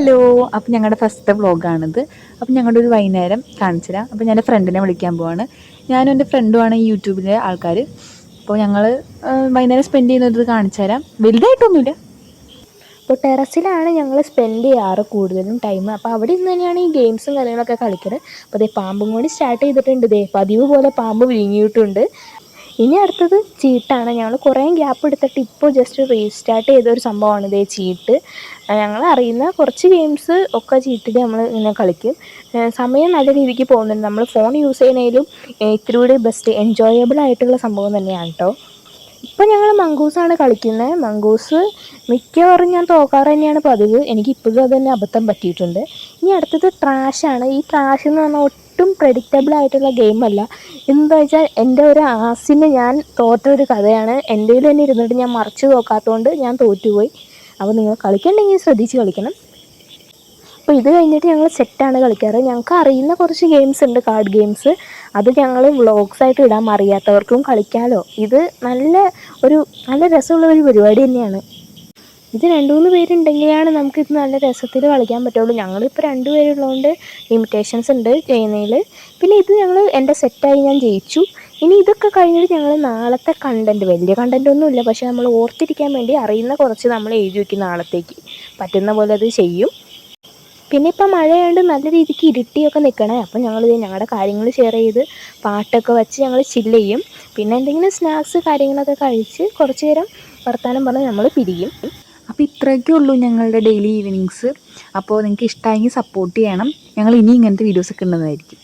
Hello. അപ്പോൾ ഞങ്ങളുടെ ഫസ്റ്റത്തെ വ്ളോഗാണിത്. അപ്പോൾ ഞങ്ങളുടെ ഒരു വൈകുന്നേരം കാണിച്ചു തരാം. അപ്പോൾ ഞാൻ എൻ്റെ ഫ്രണ്ടിനെ വിളിക്കാൻ പോവാണ്. ഞാനും എൻ്റെ ഫ്രണ്ടുമാണ് ഈ യൂട്യൂബിലെ ആൾക്കാർ. അപ്പോൾ ഞങ്ങൾ വൈകുന്നേരം സ്പെൻഡ് ചെയ്യുന്നത് കാണിച്ചു തരാം. വലുതായിട്ടൊന്നുമില്ല. അപ്പോൾ ടെറസിലാണ് ഞങ്ങൾ സ്പെൻഡ് ചെയ്യാറ് കൂടുതലും ടൈം. അപ്പോൾ അവിടെ നിന്ന് തന്നെയാണ് ഈ ഗെയിംസും കാര്യങ്ങളൊക്കെ കളിക്കുന്നത്. അപ്പോൾ അതേ പാമ്പും കൂടി സ്റ്റാർട്ട് ചെയ്തിട്ടുണ്ട്. പതിവ് പോലെ പാമ്പ് വിഴുങ്ങിയിട്ടുണ്ട്. ഇനി അടുത്തത് ചീട്ടാണ്. ഞങ്ങൾ കുറേ ഗ്യാപ്പ് എടുത്തിട്ട് ഇപ്പോൾ ജസ്റ്റ് റീസ്റ്റാർട്ട് ചെയ്തൊരു സംഭവമാണ് ചീട്ട്. ഞങ്ങൾ അറിയുന്ന കുറച്ച് ഗെയിംസ് ഒക്കെ ചീട്ടിൽ നമ്മൾ ഇങ്ങനെ കളിക്കും. സമയം നല്ല രീതിക്ക് പോകുന്നുണ്ട്. നമ്മൾ ഫോൺ യൂസ് ചെയ്യുന്നതിലും ഇത്തിരി കൂടി ബെസ്റ്റ് എൻജോയബിൾ ആയിട്ടുള്ള സംഭവം തന്നെയാണ് കേട്ടോ. ഇപ്പോൾ ഞങ്ങൾ മങ്കൂസാണ് കളിക്കുന്നത്. മങ്കൂസ് മിക്കവാറും ഞാൻ തോക്കാറ് തന്നെയാണ് പതിവ്. എനിക്ക് ഇപ്പോഴും അത് തന്നെ അബദ്ധം പറ്റിയിട്ടുണ്ട്. ഇനി അടുത്തത് ട്രാഷാണ്. ഈ ട്രാഷ് എന്ന് പറഞ്ഞാൽ ഒട്ടും പ്രെഡിക്റ്റബിൾ ആയിട്ടുള്ള ഗെയിമല്ല. എന്താ വെച്ചാൽ എൻ്റെ ഒരു ആസിന് ഞാൻ തോറ്റൊരു കഥയാണ്. എൻ്റെ കയ്യിൽ തന്നെ ഇരുന്നിട്ട് ഞാൻ മറിച്ച് നോക്കാത്തതുകൊണ്ട് ഞാൻ തോറ്റുപോയി. അപ്പോൾ നിങ്ങൾ കളിക്കണമെങ്കിൽ ശ്രദ്ധിച്ച് കളിക്കണം. അപ്പോൾ ഇത് കഴിഞ്ഞിട്ട് ഞങ്ങൾ സെറ്റാണ് കളിക്കാറ്. ഞങ്ങൾക്ക് അറിയുന്ന കുറച്ച് ഗെയിംസ് ഉണ്ട്, കാർഡ് ഗെയിംസ്. അത് ഞങ്ങൾ വ്ളോഗ്സായിട്ട് ഇടാൻ അറിയാത്തവർക്കും കളിക്കാമല്ലോ. ഇത് നല്ല രസമുള്ള ഒരു പരിപാടി തന്നെയാണ്. ഇത് 2-3 പേരുണ്ടെങ്കിലാണ് നമുക്കിത് നല്ല രസത്തിൽ കളിക്കാൻ പറ്റുള്ളൂ. ഞങ്ങളിപ്പോൾ 2 പേരുള്ളതുകൊണ്ട് ലിമിറ്റേഷൻസ് ഉണ്ട് ചെയ്യുന്നതിൽ. പിന്നെ ഇത് എൻ്റെ സെറ്റായി ഞാൻ ജയിച്ചു. ഇനി ഇതൊക്കെ കഴിഞ്ഞിട്ട് ഞങ്ങൾ നാളത്തെ കണ്ടൻറ്റ്, വലിയ കണ്ടൻറ്റൊന്നുമില്ല, പക്ഷേ നമ്മൾ ഓർത്തിരിക്കാൻ വേണ്ടി അറിയുന്ന കുറച്ച് നമ്മൾ എഴുതി വയ്ക്കും. നാളത്തേക്ക് പറ്റുന്ന പോലെ അത് ചെയ്യും. പിന്നെ ഇപ്പം മഴയായതുകൊണ്ട് നല്ല രീതിക്ക് ഇരുട്ടിയൊക്കെ നിൽക്കണേ. അപ്പം ഞങ്ങളുടെ കാര്യങ്ങൾ ഷെയർ ചെയ്ത് പാട്ടൊക്കെ വെച്ച് ഞങ്ങൾ ചില്ല് ചെയ്യും. പിന്നെ എന്തെങ്കിലും സ്നാക്സ് കാര്യങ്ങളൊക്കെ കഴിച്ച് കുറച്ച് നേരം വർത്താനം പറഞ്ഞ് നമ്മൾ പിരിയും. അപ്പോൾ ഇത്രയൊക്കെ ഉള്ളൂ ഞങ്ങളുടെ ഡെയിലി ഈവനിങ്സ്. അപ്പോൾ നിങ്ങൾക്ക് ഇഷ്ടമായെങ്കിൽ സപ്പോർട്ട് ചെയ്യണം. ഞങ്ങൾ ഇനി ഇങ്ങനത്തെ വീഡിയോസൊക്കെ ഇടുന്നതായിരിക്കും.